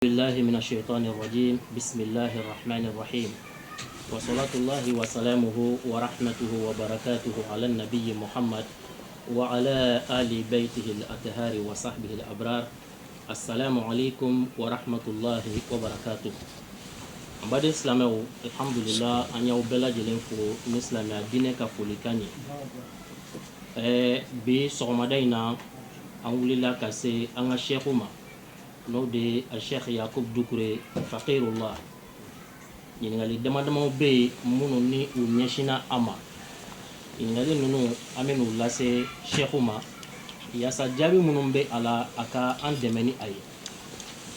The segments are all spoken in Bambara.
بالله من الشيطان الرجيم بسم الله الرحمن الرحيم وصلاة الله وسلامه ورحمته وبركاته على النبي محمد وعلى آل بيته الأطهار وصحبه الأبرار السلام عليكم ورحمة الله وبركاته بعد السلام الحمد لله أن يوبلا جلنفو مثل ما دينك فوليكاني بصغمدينا أولي الله كسي أنا الشيخوما no de Cheikh Yakub Doucouré Faqirullah ñingali dama be munu ni u ñeshina ama ñingali nunu amenu lase Cheikhuma yasa jabi munu be ala aka an demeni ay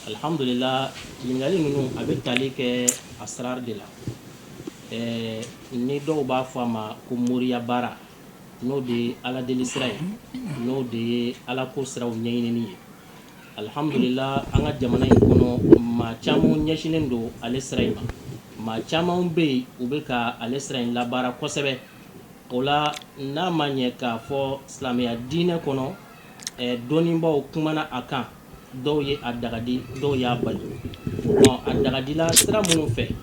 alhamdulillah ñingali nunu abe talike asrar de la ni do ba fama ko muriya bara no de ala de l'Israël no de ala ko sraw ñeyneni alhamdulillah anga jamana in kono ma chamu nyashinen do alesraima ma chamu be ubeka alesrain la bara kosebe ola na manye ka fo islamia dine kono donimba kumana akan do ye adagadi do ya bali adagadi la sra munu fe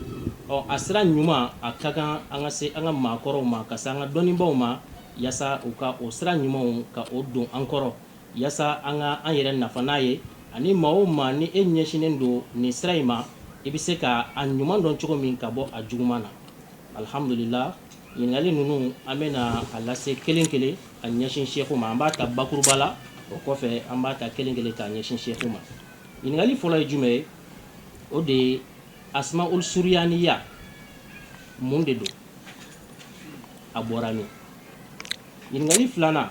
asra nyuma akaka anga se anga makoro ma kasanga donimba ma yasa uka osra nyuma ka odon ankoro yasa anga an yɛrɛ nafana ye ani maa o maa ni e ɲɛsinen do nin sira in ma i bɛ se ka a ɲuman dɔn cogo min ka bɔ a juguman na alhamdulillah ɲininkali ninnu an bɛna a lase kelen kelen a ɲɛsin sheikhu ma an b'a ta bakuruba la o kɔfɛ an b'a ta kelen kelen k'a ɲɛsin sheikhu ma ɲininkali fɔlɔ ye jumɛn ye o de ye asmaul suriyaniya mun de do a bɔra min ɲininkali filanan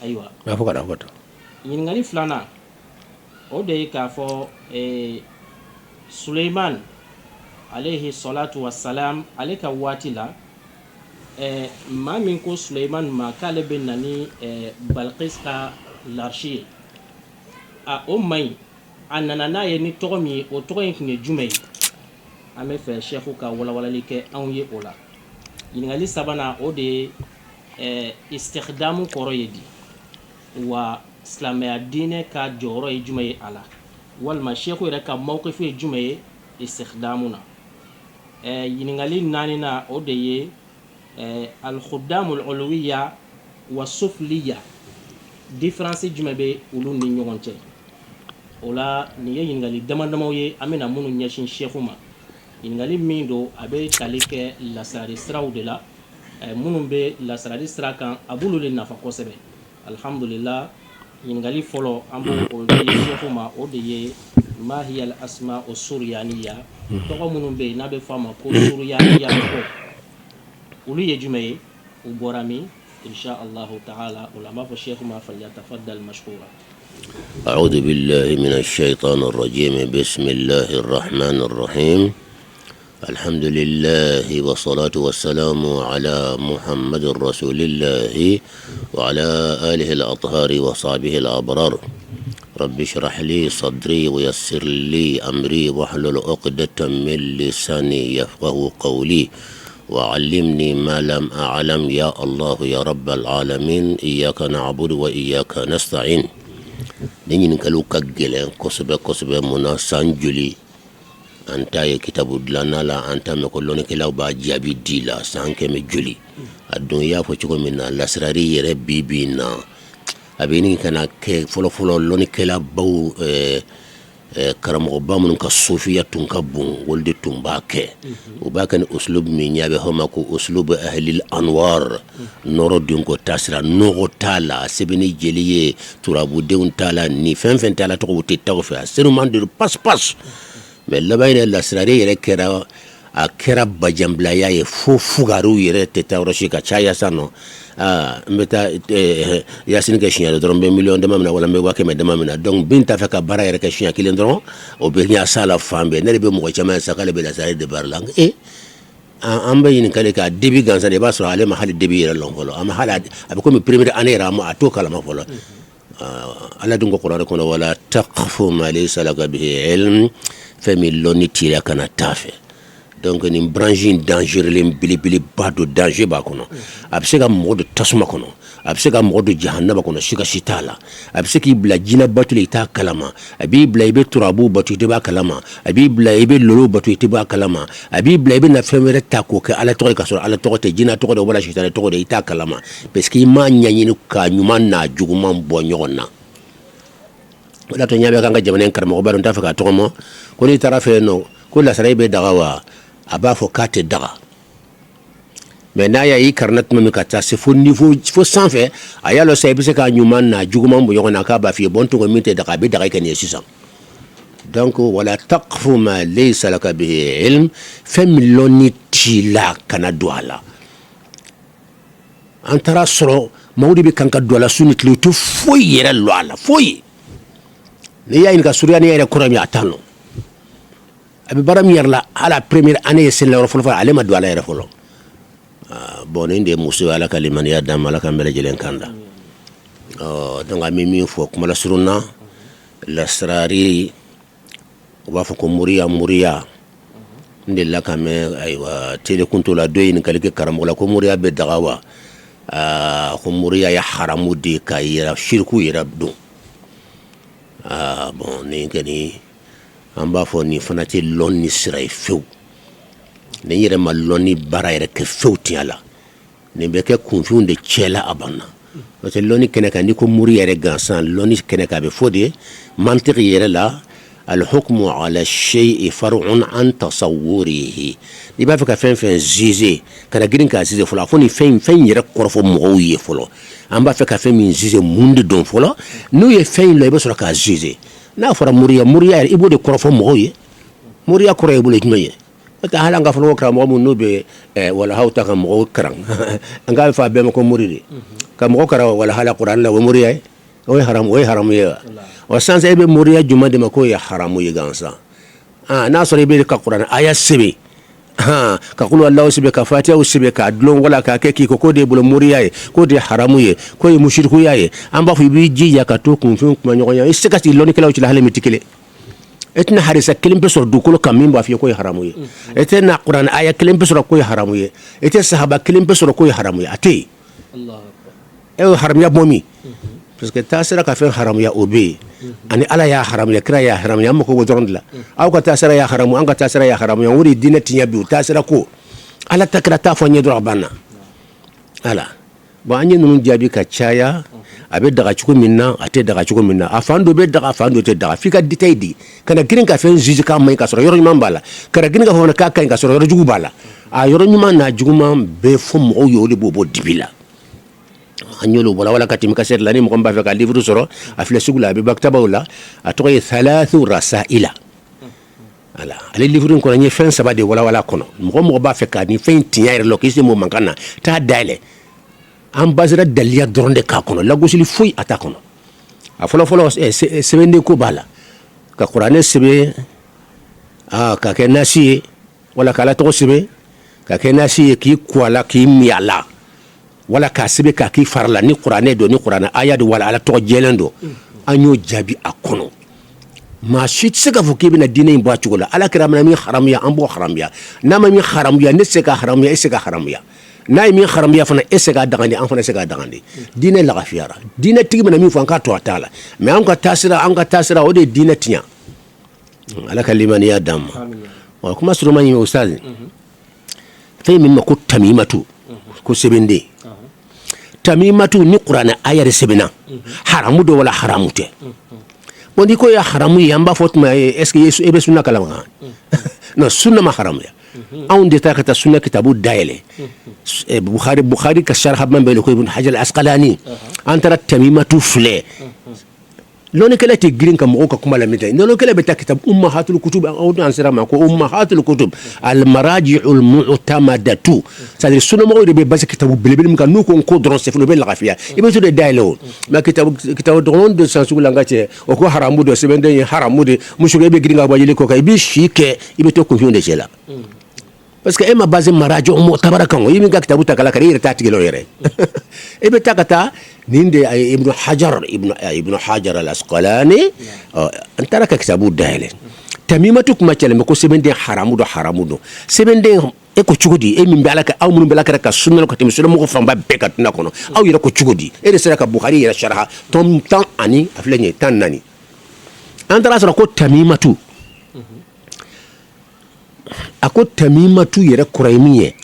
ayiwa n'a fɔ ka da fɔ ɲininkali filanan o de ye k'a fɔ Suleiman alayhi salatu wassalam ale ka waati la maa min ko Suleiman ma k'ale bɛ na ni Balqis ka l'archi ye o maɲi a nana n'a ye ni tɔgɔ min ye o tɔgɔ in tun ye jumɛn ye an bɛ fɛ sheikhu ka walawalali kɛ anw ye o la ɲininkali sabanan o de ye istikhdamu kɔrɔ ye di wa silamɛya diinɛ ka jɔyɔrɔ ye jumɛn ye a la walima sheikhu yɛrɛ ka mawqifu ye jumɛn ye istikhdamu na ɲininkali naaninan o de ye al-khuddamu al-ulwiya wa sufliya différence jumɛn bɛ olu ni ɲɔgɔn cɛ o la nin ye ɲininkali damadamaw ye an bɛna minnu ɲɛsin sheikhu ma ɲininkali min don a bɛ tali kɛ lasarali siraw de la minnu bɛ lasarali sira kan a b'olu de nafa kosɛbɛ alhamdulillah ɲininkali fɔlɔ an b'o di sheikhu ma o de ye ma hiya al asma o suriyaniya tɔgɔ minnu bɛ yen n'a bɛ fɔ a ma ko suriyaniya tɔgɔ olu ye jumɛn ye u bɔra min insha allahu ta'ala o la an b'a fɔ sheikhu ma falyatafaddal mashkura أعوذ بالله من الشيطان الرجيم بسم الله الرحمن الرحيم الحمد لله والصلاة والسلام على محمد رسول الله وعلى آله الأطهار وصحبه الأبرار رب اشرح لي صدري ويسر لي أمري واحلل عقدة من لساني يفقه قولي وعلمني ما لم أعلم يا الله يا رب العالمين إياك نعبد وإياك نستعين نين كلو كجلن كسبة منا سانجلي anta ye kitabu dilana la anta me ko loni kelaw ba jabi dila sanke me juli adun ya fo cogo min na lasrari yere bibi na abini kana ke folo loni kela baw karamo ba mun ka sufiya tun ka bun wolde tun ba ke o ba kan uslub min yabe homa ko uslub ahli al anwar noro dun ko tasra nogo tala sebeni jeliye turabu deun tala ni fen tala to ko te tawfa senu man de pas mais labayna lasrari yere kera a kera bajamblaya ye fo fugaru yere te tawroshi ka chaya sano mbeta yasin ke shinya doron be million de mamna wala me wake me de mamna donc binta fa ka bara yere ke shinya kilen doron o be nya sala fambe ne be mo chama sakale be lasrari de barlang amba yin kale ka debi gansa de basro ale ma hali debi yere longolo ama hala abe ko mi premier année ra mo ato kala ma folo ala dungo qur'an ko wala taqfu ma laysa laka bihi ilm femi loni tira kana tafe donc ni branche danger len bilibili ba do danger ba kono abse ka modo tasuma kono abse ka modo jahannaba kono shika shitala abse ki bla jina batule ita kalama abi bla ibe turabu batu ite ba kalama abi bla ibe lolo batu ite ba kalama abi bla ibe na femere tako ke ala to ka so ala to te jina to de wala shitala to de ita kalama parce que ma nyanyini ka nyuma na juguman bo nyona wala to nyabe kanga jamane karmo ba don ta fa ka to mo ko ni tarafe no ko la saray be daga aba fo kate daga mais na ya yi karnat mami kata c'est fo niveau fo sans fait aya lo say bise ka nyuma na juguman bu yona ka ba fi bon to ko minte daga be daga kan yesisa donc wala taqfu ma laysa laka bihi ilm familoni tila kana douala antara soro mawdi be kanka douala sunit lu to foyi yera lo ala foyi ne ya in ka suriyani yera kurami atano abi baram yerla ala première année c'est la rofolo ale ma douala yera folo bon inde musu ala kaliman ya dam ala kamela jelen kanda donc ami mi fo kuma la suruna la srari wa fo ko muriya ndilla kame aywa tele kunto la doyin kalike karamo la ko muriya be dagawa ko muriya ya haramu de kayira shirku yira do bon ni gani amba fo ni fanati lonni siray few ne yere ma lonni bara yere ke fewti ala ne be ke confunde chela abana parce que lonni kene ka ni ko muri yere gansan lonni kene ka be fodi mantiq yere la al hukmu ala shay'i far'un an tasawwurihi ni ba fa ka fen zize kana girin ka zize folo fo ni fen yere korfo mo ye folo amba fa ka fen min zize munde don folo no ye fen lo be so ka zize na fara muriya ibo de korofo moye muriya kore ibo le jmaye ta hala nga falo kra mo no be wala hawta ka mo kran nga fa be ko muride ka mo kra wala hala qur'an la muriya o haram ya o sansa be muriya juma de mako ya haramu ye gansa na so be ka qur'an aya sebe ka qulu allah sibe ka fatiha sibe ka adlon wala ka keki ko de bulo muriya ko de haramu ye ko ye mushriku yaye amba fu bi jija ka to kun fun kuma nyonya isikati loni kala uchi la hale mitikele etna harisa kelim pesor du ko kam mimba fi ko haramu ye etna qur'an aya kelim pesor ko haramu ye ete sahaba kelim pesor ko haramu ye ate allah akbar haram ya momi parce que tasira ka fe haram ya obe ani ala ya haram ya kira ya haram ya mako wodron la aw ka tasira ya haram an ka tasira ya haram ya wuri dinati ya bi tasira ko ala takra ta fo nyedro bana ala ba anyi nunu jabi ka chaya abe daga chuko minna ate daga chuko minna afando be daga afando te daga fika ditaidi kana girin ka fe jiji ka mai ka soro yoro nyuma bala kana girin ka fo na ka kan ka soro yoro jugu bala a yoro nyuma na jugu ma be fo mo yo le bobo dibila anyolo wala katim kaset lani mo komba feka livre soro afle sugula be baktaba wala atoy thalathu rasaila ala ale livre ko ni fen sabade wala kono mo ba feka ni fen tiyaire lo kisi mo mankana ta dale ambazira dalia dronde ka kono la gosili fuy ata kono a folo sebende ko bala ka qur'ane sebe ka kenasi wala kala to sebe ka kenasi ki kwala ki miala wala ka sebe ka ki farla ni qur'ane do ni qur'ana aya do wala ala to jelendo anyo jabi akono ma shit sega fuki bina dine imba chugola ala kiramna mi haram ya ambo haram ya nama mi haram ya neseka haram ya eseka haram ya na mi haram ya fana eseka dangani an fana eseka dangani dine la gafiara dine tigi bina mi fo an ka to atala me an ka tasira o de dine tinya ala kalimani ya dam wa kuma surumani mi ustaz tay min ko tamimatu ko sebende tamimatu ni qur'ana ayar sebena haramu do wala haramute bondi ko ya haramu yamba fotma est-ce que yesu ebe sunna kalama no sunna ma haram ya on de takata sunna kitabu daile bukhari ka sharh man belo ko ibn hajar al-asqalani antara tamimatu fle loni kala te green kam ko kuma la mita no kala beta kitab ummahatul kutub au ansira ma ko ummahatul kutub al maraji'ul mu'tamadatu c'est-à-dire sunna mo de be base kitabu belebel mu kan no ko dron se fulu be la gafia ibe to de dailo ma kitabu dron de sansu la ngate o ko haramu do se bende haramu de mushuge be green ga ba jeli ko kay bi shike ibe to ko de cela parce que ema base marajo mo tabarakan yimi ga kitabu takala kare ira tatigelo yere ebe takata ninde ibn hajar al-asqalani antara ka kitabu daile tamimatu kuma cɛlɛmɛ ko sɛbɛnden haramu do sɛbɛnden e ko cogo di e min bɛ ala ka aw minnu bɛ ala ka sunna ka tɛmɛ sunamɔgɔ fanba bɛɛ ka tuna kɔnɔ aw yɛrɛ ko cogo di e de sera ka Bukhari yɛrɛ sharha tɔm 10 ani a filɛ nin ye 14 an taara sɔrɔ ko tamimatu a ko tamimatu yɛrɛ kɔrɔ ye min ye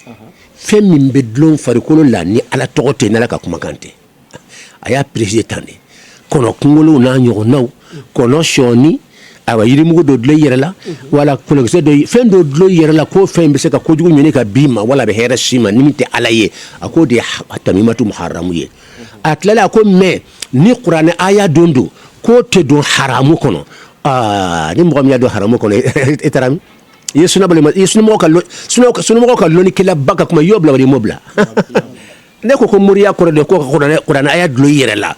fɛn min bɛ dulon farikolo la ni ala tɔgɔ tɛ n'ala ka kumakan tɛ a y'a préciser tan de kɔnɔ kunkolow n'a ɲɔgɔnnaw kɔnɔ sɔɔni awa yirimugu dɔ dulon i yɛrɛ la wala kɔlɔkisɛ dɔ fɛn dɔ dulon i yɛrɛ la k'o fɛn bɛ se ka kojugu ɲini ka b'i ma wala a bɛ hɛrɛ s'i ma ni min tɛ ala ye a k'o de ye tamimatu muharamu ye a tilala a ko mɛ ni kuranɛ aya don k'o tɛ don haramu kɔnɔ ni mɔgɔ min y'a don haramu kɔnɔ e taara min i ye sunamɔgɔ ka lɔnnikɛla ba ka kuma i y'o bila wala i m'o bila ne ko moriya kɔrɔ de ko kuranɛ aya dulon i yɛrɛ la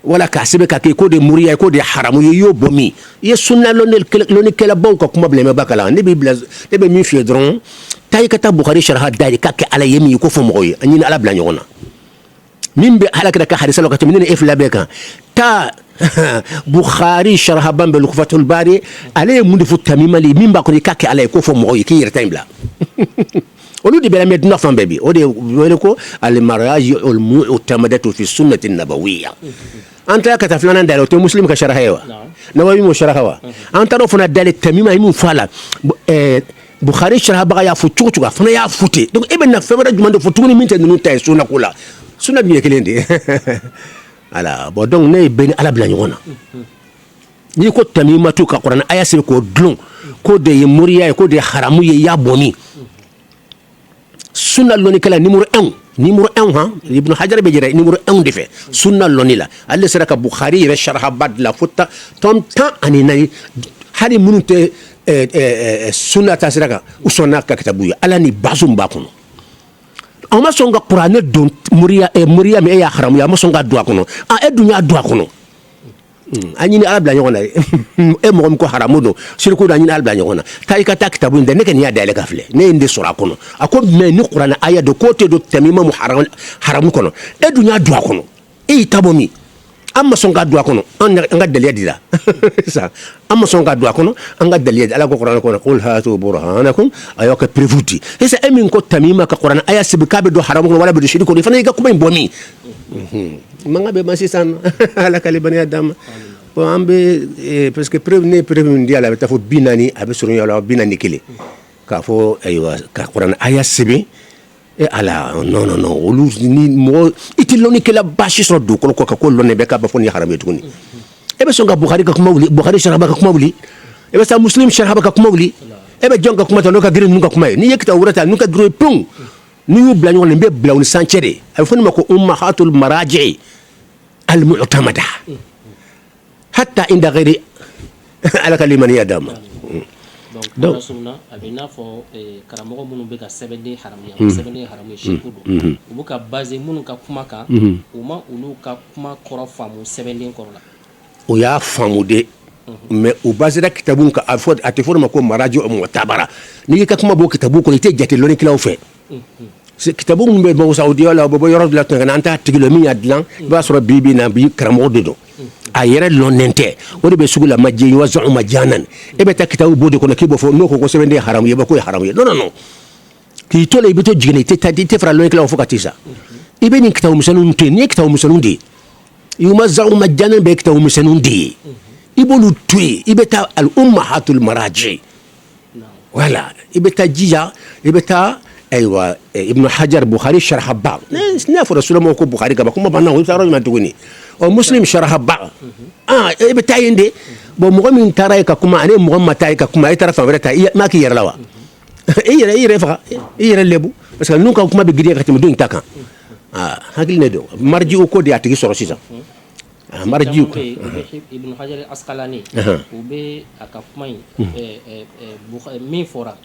wala k'a sɛbɛn ka kɛ k'o de moriya ye k'o de haramu ye i y'o bɔ min i ye sunna lɔnnikɛlabaw ka kuma bila i ma ba kalan ne bɛ min f'i ye dɔrɔn taa i ka taa Bukhari sharha da k'a kɛ ala ye min ye ko fɔ mɔgɔw ye a ɲini ala bila ɲɔgɔn na min bɛ alakira ka hadisa la ka tɛmɛ ne ni e fila bɛɛ kan taa Bukhari sharha ban bɛ Lukufatul Bari ale ye mun de fɔ tamimali min b'a kɔnɔ i k'a kɛ ala ye ko fɔ mɔgɔw ye k'i yɛrɛ ta in bila olu de bɛ lamɛn dunan fan bɛɛ bi o de wele ko al-maraaji al-mu'tamadatu fi sunnati nabawiyya an taara ka taa filanan da la o tɛ muslim ka sharha ye wa Nawawi m'o sharha wa an taara o fana dalen tamima ye min fɔ a la Bukhari sharha baga y'a fɔ cogo a fana y'a fɔ ten donc e bɛ na fɛn wɛrɛ jumɛn de fɔ tuguni min tɛ ninnu ta ye sunna ko la sunna dun ye kelen de ala bon donc ne ye bɛɛ ni ala bila ɲɔgɔn na n'i ko tamimatu ka kuranɛ aya sɛbɛn k'o dulon k'o de ye moriya ye k'o de ye haramu ye i y'a bɔ min sunna lɔnnikɛla numéro 1 han Ibn Hajar bɛ jira numéro 1 de fɛ sunna lɔnni la ale sera ka Bukhari yɛrɛ sharha ba dilan fo tɔn 14 hali minnu tɛ sunna ta sira kan u sɔnna ka kitabu ye ala ni basu b'a kɔnɔ an ma sɔn ka kuranɛ don moriya min e y'a haramu ye an ma sɔn ka don a kɔnɔ e dun y'a don a kɔnɔ an ɲini ala bila ɲɔgɔn na e mɔgɔ min ko haramu don siriku don an ɲini ala bila ɲɔgɔn na taa i ka taa kitabu in dɛ ne kɔni y'a dayɛlɛ ka filɛ ne ye nin de sɔrɔ a kɔnɔ a ko mɛ ni kuranɛ aya don k'o tɛ don tamima mu haramu kɔnɔ e dun y'a don a kɔnɔ e y'i ta bɔ min an ma sɔn ka don a kɔnɔ an ka daliya dira an ma sɔn ka don a kɔnɔ an ka daliya di ala ko kuranɛ kɔnɔ qul hatu burhanakum a y'aw kɛ prévu di sisan e min ko tamima ka kuranɛ aya sɛbɛn k'a bɛ don haramu kɔnɔ wala bɛ don siriku kɔnɔ i fana y'i ka kuma in bɔ min mankan bɛ ban sisan ala ka libaniya d'an ma bon an bɛ parce que preuve ne ye preuve min di a la a bɛ taa fɔ 40 a bɛ sɔrɔ yɔrɔ la 41 k'a fɔ ayiwa ka kuranɛ aya sɛbɛn e ala non olu ni mɔgɔ i tɛ lɔnnikɛla baasi sɔrɔ dugukolo kɔ ka ko lɔnni bɛɛ k'a b'a fɔ nin ye haramu ye tuguni e bɛ sɔn ka Bukhari ka kuma wuli Bukhari sharha ka kuma wuli e bɛ taa Muslim sharha ka kuma wuli e bɛ jɔn ka kuma ta n'o ka girin ninnu ka kuma ye n'i ye kitabu wɛrɛ ta n'u ka girin ye pewu n'i y'u bila ɲɔgɔn na n bɛ bila u ni sancɛ de a bɛ fɔ nin ma ko ummahatul maraaji al-mu'tamada hatta inda ghairi ala ka limaniya d'an ma donc sunna a bɛ n'a fɔ karamɔgɔ minnu bɛ ka sɛbɛnden haramuya sɛbɛnden haramu ye siriku don u bɛ ka base minnu ka kuma kan u ma olu ka kuma kɔrɔ faamu sɛbɛnden kɔrɔ la o y'a faamu de mais u basera kitabu kan a tɛ fɔ o ma ko maraji mu'tabara n'i y'i ka kuma bɔ kitabu kɔnɔ i tɛ jate lɔnnikɛlaw fɛ kitabu minnu bɛ bɔ Saudiya la u bɛ bɔ yɔrɔ dɔ la tun an t'a tigi la min y'a dilan i b'a sɔrɔ bi na bi karamɔgɔ de don a yɛrɛ lɔnnen tɛ o de bɛ sugu la majɛ wa zɔn majanan e bɛ taa kitabu bɔ de kɔnɔ k'i b'o fɔ n'o ko sɛbɛnden ye haramu ye ba ko ye haramu ye non k'i to la i bɛ to jigin i tɛ fara lɔnnikɛlaw fo ka t'i sa i bɛ nin kitabu misɛnninw to yen n'i ye kitabu misɛnninw de ye wa zɔn majanan bɛ kitabu misɛnninw de ye i b'olu to yen i bɛ taa al-ummahatul maraaji wala i bɛ taa jija i bɛ taa ayiwa Ibn Hajar Bukhari sharha ba n'a fɔra sunamɔgɔw ko Bukhari ka ban kuma banna o bɛ taa yɔrɔ jumɛn tuguni Muslim sharha ba e bɛ taa yen de bon mɔgɔ min taara ye ka kuma ani mɔgɔ ma taa ye ka kuma e taara fan wɛrɛ ta i m'a k'i yɛrɛ la wa i yɛrɛ faga i yɛrɛ lebu parce que n'u ka kuma bɛ girinya ka tɛmɛ don in ta kan hakili ne don marji o ko de y'a tigi sɔrɔ sisan marji Ibn Hajar Asqalani u bɛ a ka kuma in min fɔra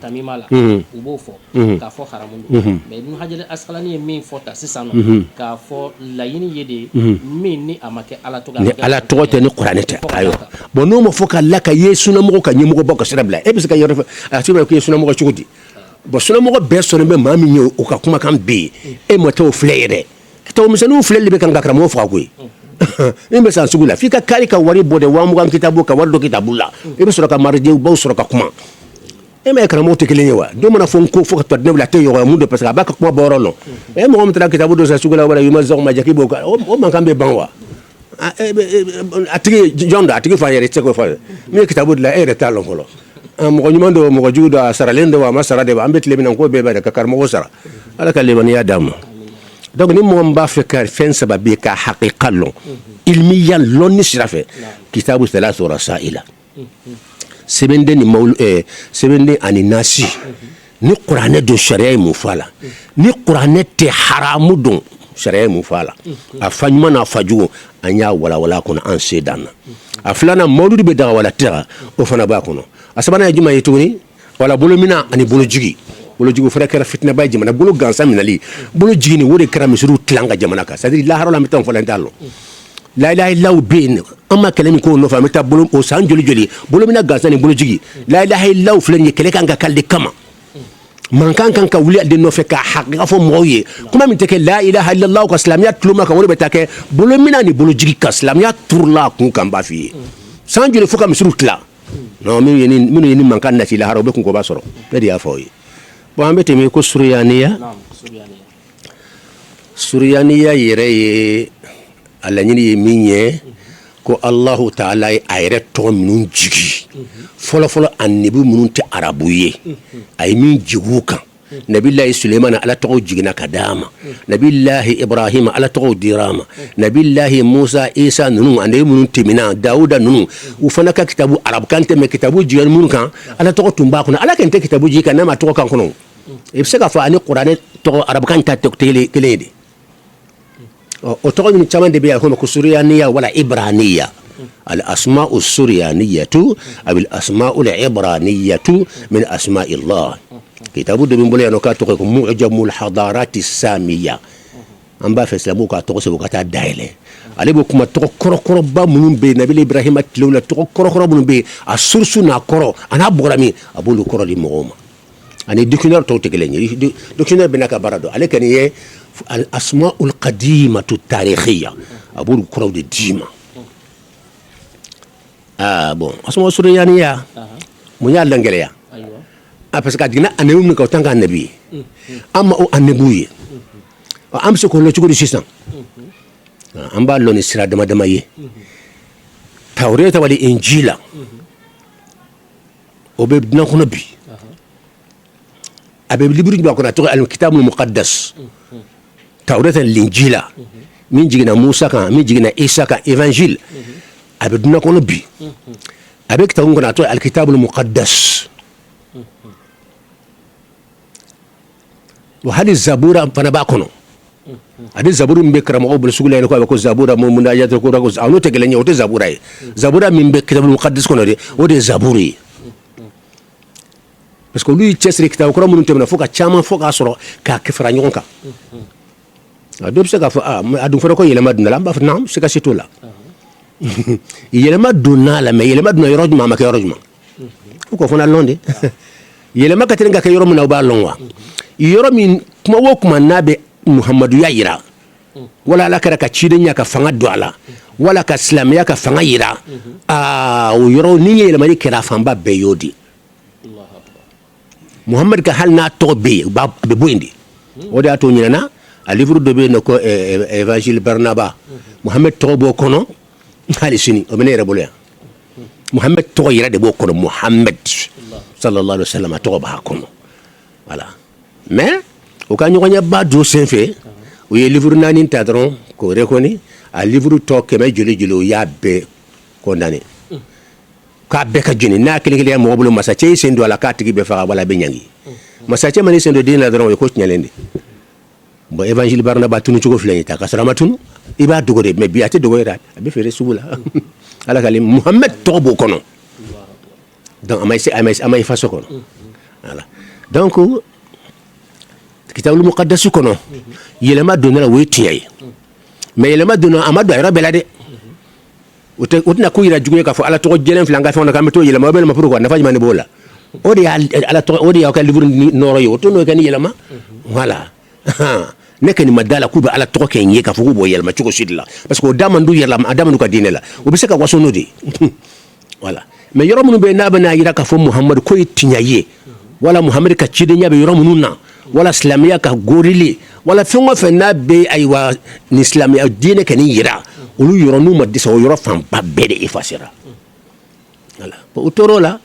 tamima la u b'o fɔ k'a fɔ haramu don mais Ibn Hajar Asqalani ye min fɔ ta sisan nɔ k'a fɔ laɲini ye de min ni a ma kɛ ala tɔgɔ ni ala tɔgɔ tɛ ni kuranɛ tɛ ayiwa bon n'o ma fɔ ka la ka ye sunamɔgɔ ka ɲɛmɔgɔ bɔ ka sira bila e bɛ se ka yɔrɔ fɛ a se k'e ye sunamɔgɔ cogo di bon sunamɔgɔ bɛɛ sɔnnen bɛ maa min ye o ka kumakan bɛ yen e ma taa o filɛ yɛrɛ kitabu misɛnninw filɛli bɛ kan ka karamɔgɔ faga koyi imbe san sugula fika kari ka wari bode wa mugam kitabu ka wardo kitabula ibe sura ka marje baw sura ka kuma e me kala moto kelen yewa do mana fon ko fo ka tadne la te yo mu de parce que ba ka kuma borolo e mo mtra kitabu do sa sugula wala yuma zog ma jaki bo ka o man kambe banwa atigi jonda atigi fa yere tseko fa me kitabu la e retalo folo mo nyumando mo juda saralendo wa masara de ambet le minan ko be ba ka karmo sara ala kalibani ya dam donc ni mo mba fe ka fen sababi ka haqiqa lo ilmiyan lo ni sirafe kitabu thalathu rasaila sebende ni maul sebende ani nasi ni qur'ane do sharia mu fala ni qur'ane te haramu do sharia mu fala afanyuma na faju anya wala kuna an sedana aflana mauludi be daga wala tira o fana ba kuno asabana juma yituni wala bolomina ani bolojigi bolojigo fara kara fitna bay jamana bolo gansa minali bolo jigini wori kara misuru tlanga jamana ka c'est-à-dire la harola mitan fola ndalo la ilaha illa bin amma kalami ko no famita bolo o san joli joli bolo mina gansa ni bolo jigi la ilaha illa fulani kele kan ga kalde kama man kan ka wuli de no fe ka haqiqa fo moye kuma min teke la ilaha illa allah ka islamiyat tluma ka wori betake bolo mina ni bolo jigi ka islamiyat turla kun kan ba fi san joli fuka misuru tla no min yeni man kan na ci la haro be kun ko ba soro dedi ya foyi bon ambete mi ko suryaniya yere ye alla nyini minye ko allah ta'ala ayre to minun jigi folo annabi minun te arabuye ay min jiguka nabillahi sulaiman ala to jigina kadama nabillahi ibrahim ala to dirama nabillahi musa isa nunu ande minun timina dauda nunu ufana ka kitabu arab kante me kitabu jigan minun kan ala to tumba kuna ala kante kitabu jika na ma to kan kuno ibsaka fa ani qur'ane to arab kan ta to telede o to min chaman de biya ko suryaniya wala ibraniya al asma'u suryaniyatu aw al asma'u al ibraniyatu min asma'i allah kitabu de bimbole no ka to ko mu'jamul hadarati samiyya amba fa islamu ka to se bukata daile ale bo kuma to korokoro ba munun be nabi ibrahim atlawla to korokoro munun be asursu na koro ana bogrami abulu koro di mooma ani dictionnaire to tegelenye dictionnaire benaka barado ale kan ye al asma'ul qadimatu tarikhiyya abul kuraw de dima bon asma suryaniya mu nya langeleya aywa parce que dina anewum ko tanga nabi amma o anebuye am se ko lo ci ko sisan amba lo ni sira dama ye tawreta wali injila o be dina ko nabi abe libru ba ko na to al kitabul muqaddas tawreta l'injila min jigina musa kan min jigina isa kan évangile abe dina ko nabi abe kitabun ko na to al kitabul muqaddas wa hal zabura fana ba kono adi zaburu mbe karamo obul sugula ko ko zabura mo munda yata ko ko anu te gelenya o te zabura zabura min be kitabul muqaddas kono de o de zaburi parce que lui chesri kitab ko mun temna foka chama foka soro ka kefra nyonka adu se ka fa adu fa ko yele maduna lamba fa nam se ka situla yele maduna la me yele maduna yorojma ma ka yorojma ko fona londe yele makati nga ka yoro mun ba longwa yoro min kuma wo kuma nabe muhammadu ya yira wala la kara ka ciden ya ka fanga duala wala ka islam ya ka fanga yira o yoro ni yele mari kira famba be yodi muhammad ka hal na to be boyndi o da to nyina a livre de be no ko évangile barnaba muhammad to bo kono hali sini o menere bolya muhammad to yira de bo kono muhammad sallallahu alaihi wasallam to ba kono voilà mais o ka nyonya ba do senfe o ye livre nani tadron ko rekoni a livre to ke me joli ya be condamné ka be ka jini na kele kele mo bulu masache sendo ala ka tigi be fa wala be nyangi masache mani sendo dina dron ko nyalende bo évangile barnaba tunu ci ko flani ta ka sarama tunu iba dogo de me biate dogo ira be fere subula ala kalim muhammad to bo kono donc amay faso kono voilà donc kitabul muqaddas kono yelema donna la wetiyay mais yelema donna amadu ayra belade utna ko ira jugo ka fo ala to jelen flanga fo na kameto yelema bel ma pour ko na faji mane bola odi ala to odi ya ka livre noro yo to no kan yelema voilà ne kani madala ku be ala to ke nyi ka fugu bo yelma ci ko sidla parce que damandu yella damandu ka dine la o be se ka wasono di voilà mais yoro munu be na bana yira ka fo muhammad ko tinyaye wala muhammad ka ci de nyabe yoro munu na wala islamiya ka gorili wala fengo fe na be aywa ni islamiya dine kani yira ulu yoro nu maddi so yoro fam babbe de ifasira voilà po utoro la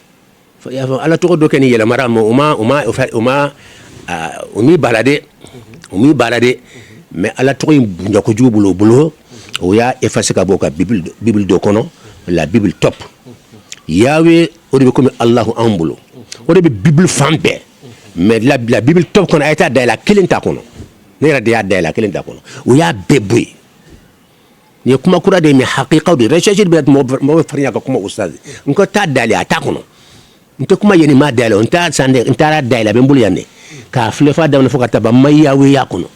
ya ala to do kani yela mara uma umi balade mais ala to bunja ko jubulo bulo o ya effacer ka boka bible do kono la bible top yawe o de comme allah ambulo o de bible fambe mais la bible top kono ayta da la kelenta kono ne radiya da la kelenta kono o ya bebui ni kuma kura de mi haqiqa de recherche be mo fariya ka kuma ustaz nko ta dali ata kono nte kuma yeni ma dali on ta sande ntara dali be mbul yande ka flefa da fo ka taba maya we yakuno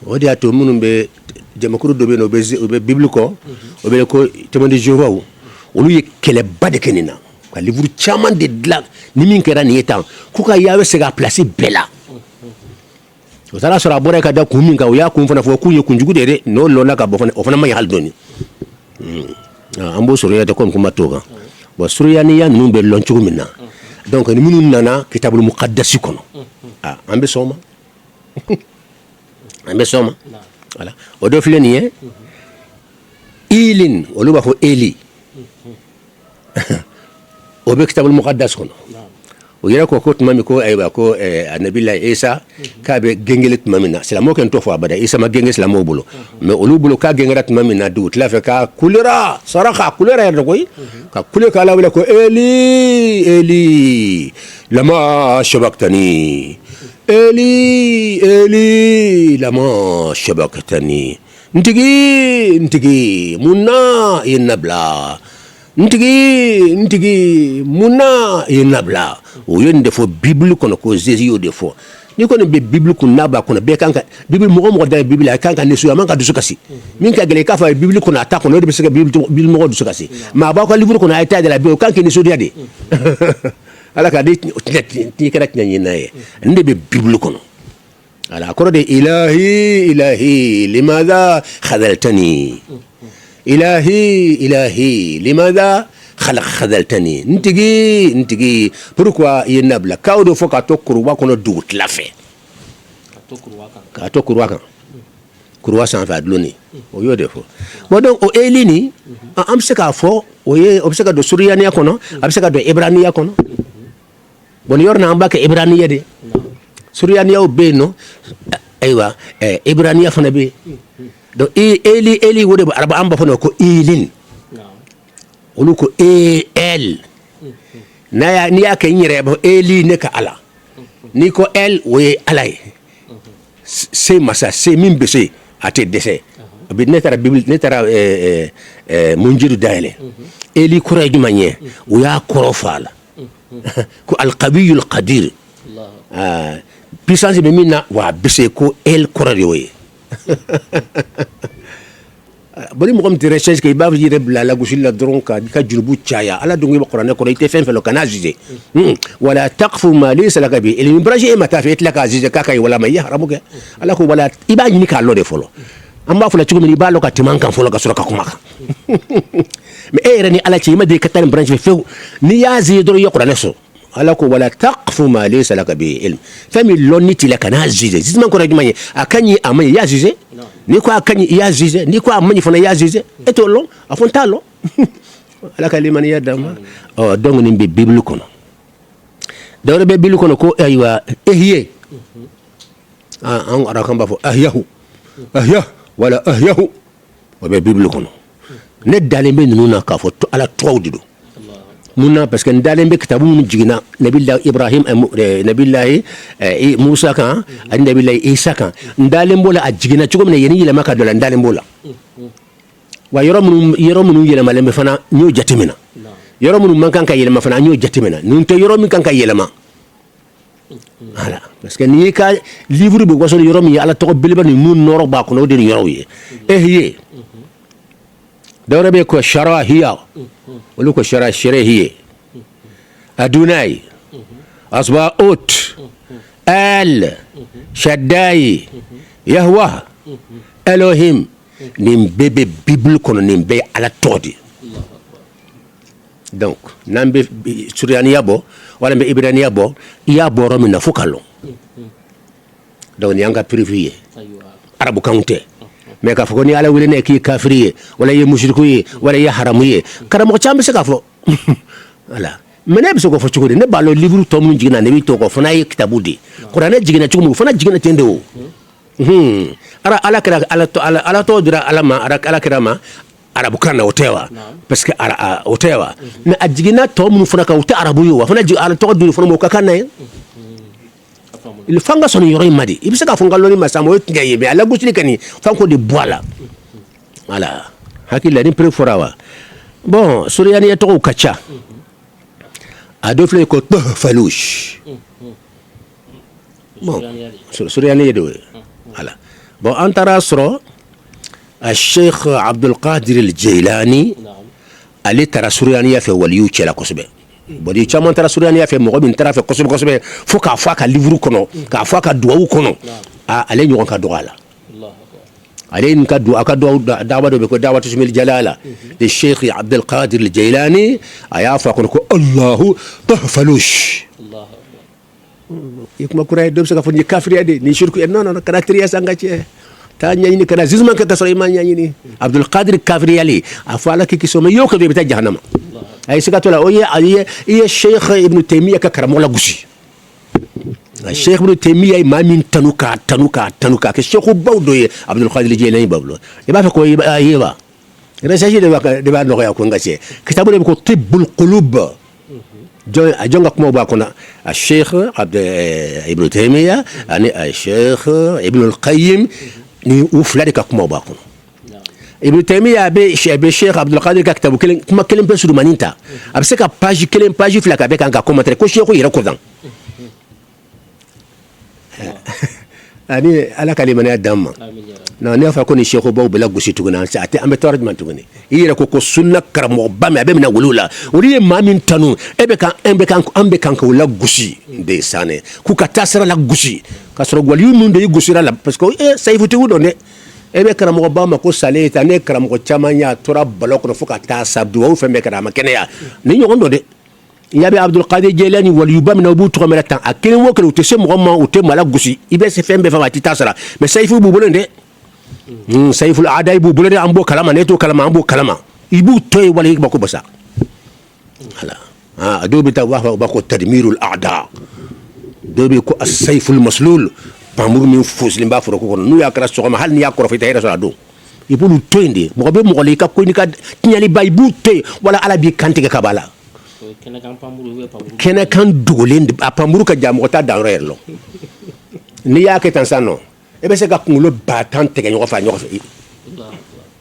odi ato munum be jamakuru do be no be bible ko o be ko temande jehova olu ye kele bade kenina ka livre chaman de dla ni min kera ni etan ku ka yawe se ga placer bela o tara sura bore ka da ku min ka o ya ku fana fo ku ye kunjugu de no lo na ka bo fana o fana ma hal doni ambo sura ya ko kuma toga bo sura ya ni ya nu be lon chugu minna donc ni munu nana kitabul muqaddas kono ambe soma ambe soma voilà o do fle ni ilin o lu ba fo eli o be kitabul muqaddas kono o yera ko mami ko ayba ko nabillahi isa ka be gengelet mamina c'est la mo ken to fo abada isa ma genges la mo bulo mais o lu bulo ka gengerat mamina dut la fe ka kulira saraka kulira ya koy ka kulira ka la wala ko eli lama shabaktani eli lama shabaktani ntigi munna inabla ntigi munna inabla o yende fo bible kono ko zezio de fo ni kono be bible ko naba kono be kanka bible mo da bible kanka ne suya man ka dusu kasi min ka gele ka fa bible kono ata kono de be se bible mo dusu kasi ma ba ko livre kono ayta de la be kanka ne suya de ala ka de ti kala tnya nae nde be bible kono ala ko de ilahi limadha khadaltani ilahi limadha khadaltani ntigi pourquoi yenabla kawdo foka to kurwa kono dout la fait ka to kurwa kan kurwa san fa dloni o yo defo bon donc o elini am se ka fo o ye obseka do suriyani kono abseka do ibraniya kono bon yorna am baka ibraniya de suriyani o be no aywa ibraniya fana be donc eli wode araba amba fono ko ilin olu ko el na ni aka nyire ba eli ne ka ala ni ko el we alay c'est massa c'est min bese ate dese bi netara bible netara munjiru daile eli courage manye o ya korofala ko al qawiy al qadir puissance be minna wa bese ko el courage we bari mo comme recherche ke ba yire bla la gusil la dron ka junubu chaya ala dungi ba qur'an ko ite fen felo kana jije wala taqfu ma laysa laka bi il braje ma ta fet laka jije ka kay wala ma yahrabuka ala ko wala iba ni ka lo de folo amba fula chugum ni ba lo ka timan kan folo ka sura ka kuma ka mais era ni ala ci ma de katal branche fe ni ya zidro ya qur'an so ala ko wala taqfu ma laysa laka bi ilm fami loniti la kana jije zisman ko rajmanye akanyi amay ya jije ni ko akanyi ya jije ni ko amany fona ya jije eto lo afonta lo ala kaliman ya dama o donc ni be bible kono dawre be bible kono ko aywa ehiye an ara kan ba fo ahyahu wala ahyahu o be bible kono ne dalembe nuna ka fo ala tawdido muna parce que ndalembe kitabu mun jigina nabillahi ibrahim nabillahi musa kan nabillahi isa kan ndalembo la ajigina chugum ne yeni yelama ka dola ndalembo la wa yoro mun yelama lembe fana nyo jatimina yoro mun man kan ka yelama fana nyo jatimina nun te yoro min kan ka yelama voilà parce que ni ka livre bu waso yoro mi ala to bilba ni nun noro ba ko no de yoro ye ehye dawra be ko sharahiya wala ko sharahiya adunai asba ut al Shaddai, Yahweh, Elohim, nin bɛɛ bɛ Bible kɔnɔ nin bɛɛ ye Ala tɔgɔ de. Donc n'an bɛ Suryaniya bɔ wala n bɛ Ibraniya bɔ i y'a bɔ yɔrɔ min na fo ka lɔn. Donc nin y'an ka prévu ye. Arabukanw tɛ. Mais k'a fɔ ko ni Ala wele ne k'i ye kafiri ye wala i ye mushriku ye wala i ye haramu ye karamɔgɔ caman bɛ se k'a fɔ. Voilà. Mais ne bɛ se k'o fɔ cogo di? Ne b'a lɔn livre tɔ minnu jiginna ne b'i to kɔ fana ye kitabu de. Kuranɛ jiginna cogo min o fana jiginna ten de o. Ala tɔgɔ dira Ala ma Ala kira ma arabukan na o tɛ wa? Parce que o tɛ wa? Mais a jiginna tɔ minnu fana kan o tɛ arabu ye wa? Fana Ala tɔgɔ dira fana ma o ka kan na ye. Il faut nga sɔnni yɔrɔ in ma de. I bɛ se k'a fɔ n ka lɔnni ma sa ma o ye tiɲɛ ye mais a lagosili kɔni f'an k'o de bɔ a la. Voilà. Hakili la ni preuve fɔra wa? Bon Suryaniya tɔgɔw ka ca. A dɔ filɛ ko Tahfalush. Bon Suryaniya de o ye. Voilà. Bon an taara sɔrɔ Sheikh Abdul Qadir al-Jailani ale taara Suryaniya fɛ waliyu cɛla kosɛbɛ. Bɔn caman taara Suryaniya fɛ mɔgɔ min taara fɛ kosɛbɛ kosɛbɛ fo k'a fɔ a ka livre kɔnɔ k'a fɔ a ka duwawu kɔnɔ ale ɲɔgɔn ka dɔgɔ a la. Ale nin ka duwawu a ka duwawu dawa dɔ bɛ ko dawatu Ismail Jalala de Sheikh Abdul Qadir al-Jailani a y'a fɔ a kɔnɔ ko Allahu Tahfalush. I kuma kura ye dɔ bɛ se ka fɔ nin ye kafiriya de nin shirku ye non kana teriya san ka cɛ. Ta ɲaɲini kana jugement kɛ ka sɔrɔ i ma ɲaɲini. Abdul Qadir kafiriyali a fɔ Ala k'i kisi o ma i y'o kɛ i bɛ taa jahanama. A ye siga t'o la o ye i ye Sheikh Ibn Taymiya ka karamɔgɔ la gosi. Sheikh Ibn Taymiya ye maa min tanu k'a kɛ Sheikhubaw dɔ ye Abdul Qadir Jilani bolo. I b'a fɛ ko i ye wa? Recherche de b'a nɔgɔya ko n ka se. Kitabu de bɛ ko Tibbul Qulub. Jɔn ka kumaw b'a kɔnɔ a Sheikh Ibn Taymiya ani a Sheikh Ibn al-Qayyim ni u fila de ka kumaw b'a kɔnɔ. Ibn Taymiya a bɛ Sheikh Abdul Qadir ka kitabu kelen kuma kelen pe surumani ta a bɛ se ka page kelen page fila ka bɛ kan ka commentaire ko Sheikh yɛrɛ ko dan. Ani Ala ka limaniya d'an ma. Non ne y'a fɔ ko ni Sheikhubaw bɛ lagosi tuguni an bɛ tɔɔrɔ jumɛn tuguni i yɛrɛ ko sunna karamɔgɔba min a bɛ minɛ wolo la olu ye maa min tanu an bɛ kan k'o lagosi ndeysaan k'u ka taa sira lagosi k'a sɔrɔ waliyu min de y'i gosira la parce que sayifutigiw don dɛ e bɛ karamɔgɔba ma ko sale ta ne ye karamɔgɔ caman ye a tora balo kɔnɔ fo ka taa sa duwawu fɛn bɛɛ kɛra a ma kɛnɛya ni ɲɔgɔn don dɛ i y'a bɛ Abdul Qadir Jilani waliyuba min na u b'u tɔgɔ mɛn tan a kelen o kelen u tɛ se mɔgɔ ma u tɛ maa lagosi i bɛ se fɛn bɛɛ fɛ a tɛ taa sara mais sayifu b'u bolo dɛ. Sayful Aada b'u bolo de an b'o kalama ne t'o kalama an b'o kalama i b'u to yen wala i b'a ko basa voilà a dɔw bɛ taa u b'a ko Tadmirul Aada dɔw bɛ ko Sayful Maslul pamuru min fosilen b'a foroko kɔnɔ n'u y'a kɛra sɔgɔma hali n'i y'a kɔrɔfɔ i tɛ hɛrɛ sɔrɔ a don i b'olu to yen de mɔgɔ bɛ mɔgɔ la i ka ko n'i ka tiɲɛliba i b'u to yen wala Ala b'i kantigɛ ka b'a la kɛnɛkan dogolen a pamuru ka jan mɔgɔ t'a danyɔrɔ yɛrɛ lɔ n'i y'a kɛ tan sisan nɔ e bɛ se ka kunkolo 10 tigɛ ɲɔgɔn fɛ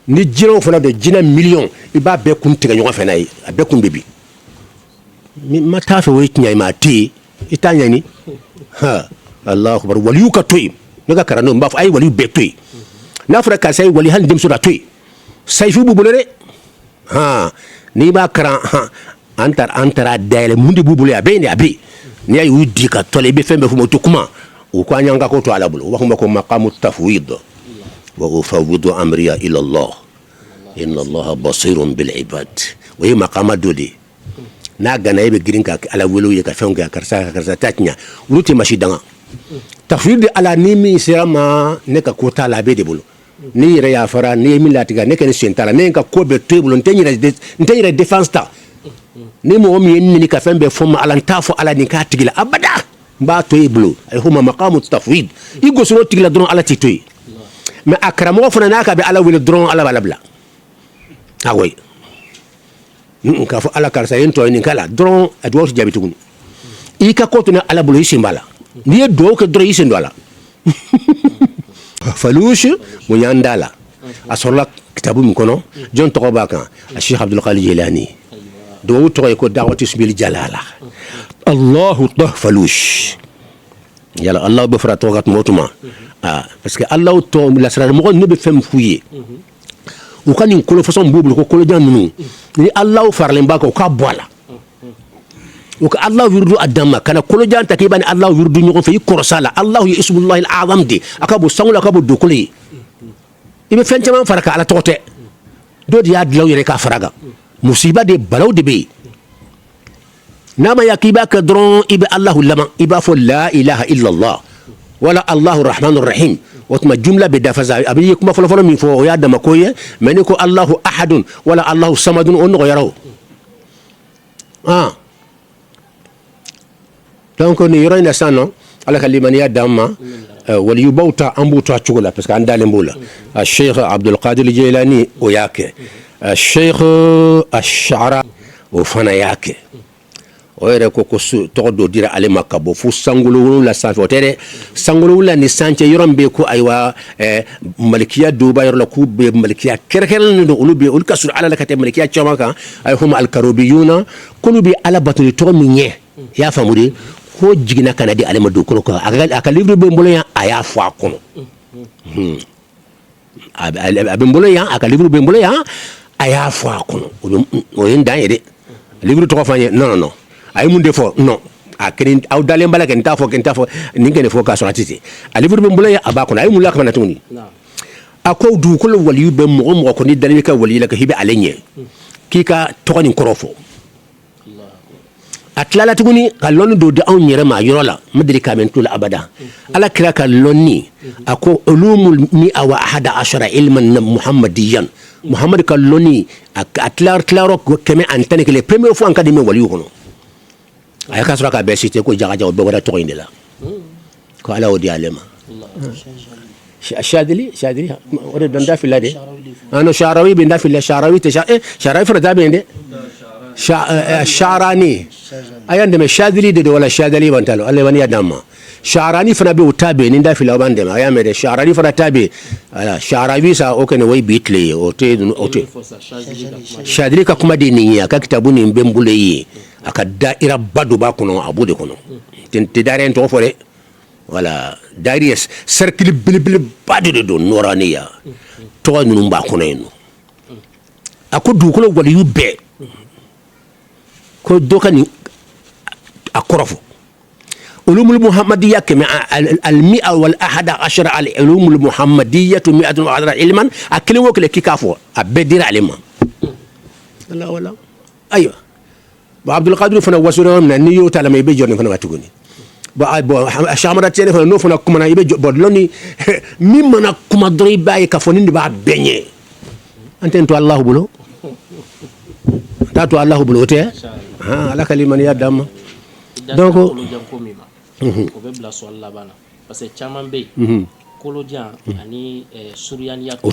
ni jinɛw fana don jinɛ miliyɔn i b'a bɛɛ kun tigɛ ɲɔgɔn fɛ n'a ye a bɛɛ kun bɛ bin ma t'a fɛ o ye tiɲɛ ye ma a tɛ yen i t'a ɲɛni Alahu akbar waliyu ka to yen ne ka kalandenw n b'a fɔ a ye waliyu bɛɛ to yen n'a fɔra karisa ye wali hali denmuso la to yen sayifu b'u bolo dɛ n'i b'a kalan an taara dayɛlɛ mun de b'u bolo a bɛ yen de a bɛ yen n'i y'a ye u di ka tɔlɔ i bɛ fɛn bɛɛ fɔ o tɛ kuma u ko an y'an ka ko to Ala bolo u b'a fɔ ma ko maqamu tafwid wa ufawwidu amriya ila Allah inna Allah basirun bil ibad o ye maqama dɔ de ye n'a gana e bɛ girin ka Ala wele u ye ka fɛnw kɛ karisa t'a tiɲɛ olu tɛ masi danga tafwid de Ala ni min sera ma ne ka ko t'a la a bɛ de bolo ni yɛrɛ yafara ni ye min latigɛ ne kɛ ni sen t'a la ne ye n ka ko bɛɛ to i bolo n tɛ n yɛrɛ défense ta ni mɔgɔ min ye n ɲini ka fɛn bɛɛ fɔ ma Ala n t'a fɔ Ala nin k'a tigi la abada n b'a to i bolo a ye fɔ ma maqamu tafwid i gosira o tigi la dɔrɔn Ala t'i to yen mais a karamɔgɔ fana n'a ka bɛ Ala wele dɔrɔn Ala b'a labila awɔ k'a fɔ Ala karisa ye n tɔ ye nin k'a la dɔrɔn a duwawu tɛ jaabi tuguni i ka ko to ni Ala bolo i sen b'a la n'i ye duwawu kɛ dɔrɔn i sen don a la Falush mun y'an da la a sɔrɔla kitabu min kɔnɔ jɔn tɔgɔ b'a kan a Sheikh Abdul Qadir Jilani duwawu tɔgɔ ye ko dawatu Ismail Jalala Allahu Tahfalush yala Allah bɛ fara tɔgɔ kan tuma o tuma parce que Allah tɔ lasirali mɔgɔ ne bɛ fɛn min f'u ye u ka nin kolofɔsɔn b'u bolo ko kolojan ninnu ni Allah faralen b'a kan u k'a bɔ a la وك الله يرد الدم كان كل جان تكيبان الله يرد نيغون في كورسالا الله اسم الله الاعظم دي اكابو سانغول اكابو دوكلي يبي فنتما فرك على توتي دود ياد لو يريكا فراغا مصيبه دي بلاو دي بي نما يكيبا كدرون يبي الله لما يبا فو لا اله الا الله ولا الله الرحمن الرحيم وتما جمله بدافزا ابي يكما فلو من فو يا دم كويه منيكو الله احد ولا الله صمد اون غيرو donc ni yoro ina sano ala kalimaniya damma wal yubauta ambuta chugula parce que andale mbula Sheikh Abdul Qadir Jilani o yake Sheikh Ash-Sha'ra o fana yake o ere ko to do dira ale makabo fu sangulu la safotere sangulu la ni sanche yorombe ko aywa malikiya duba yor la ku be malikiya kerkel ni do ulubi ul kasur ala la kate malikiya chamaka ay hum al karubiyuna kulubi ala batuli to minye ya famudi ko jigina kanadi ale ma do ko aka livre be mbolo ya aya fo akono abin mbolo ya aka livre be mbolo ya aya fo akono o yen danyede livre to ko fanye non ay mun defo non akeni aw dalen bala ken tafo ningene fo ka so atiti ali fur be mbula ya abako ay mun la kamana tuni ako du ko wali be mo ko ni dalil ka wali la ka hibe alenye kika tokoni korofo atlala tuguni kalon do de aw nyere ma yorola madri kamen tul abada ala kira kalonni ako ulumul mi'a wa ahada ashara ilman muhammadiyan muhammad kaloni atlar claro keme antane que les premières fois en académie wali ko ay ka sura ka be cité ko jaga jaw be wara to indela ko ala wodi alema shadili wala danda fi lade ano sharawi be nda fi la sharawi te sharawi fra da be inde sharani ayande me shadili de wala shadili bantalo alle wani adama sharani fana be utabe ni nda fi la bande ma ayame de sharani fana tabe ala sharawi sa okene way bitle ote shadili ka kuma de ni ya ka kitabu ni mbembule yi aka daira badu ba kono abude kono te dare to fore wala daires cercle bil badu de do noraniya to nunu ba kono eno ako du ko wala yubbe ko dokani akorofo ulumul muhammadiyya kama al mi'a wal ahada ashara al ulumul muhammadiyya 110 ilman akli wokle kikafo abedira alima Allah wala aywa ba Abdul Qadir fana wasura na niyo tala may be jonni fana watuguni ba shamara tene fana no fana kuma na ibe bodloni mimma na kuma dori baye ka fonindi ba benye anten to Allah bulo tatu Allah bulo te ala kaliman ya dam donc ko be bla so Allah bana parce que chaman be kolojan ani suryaniya o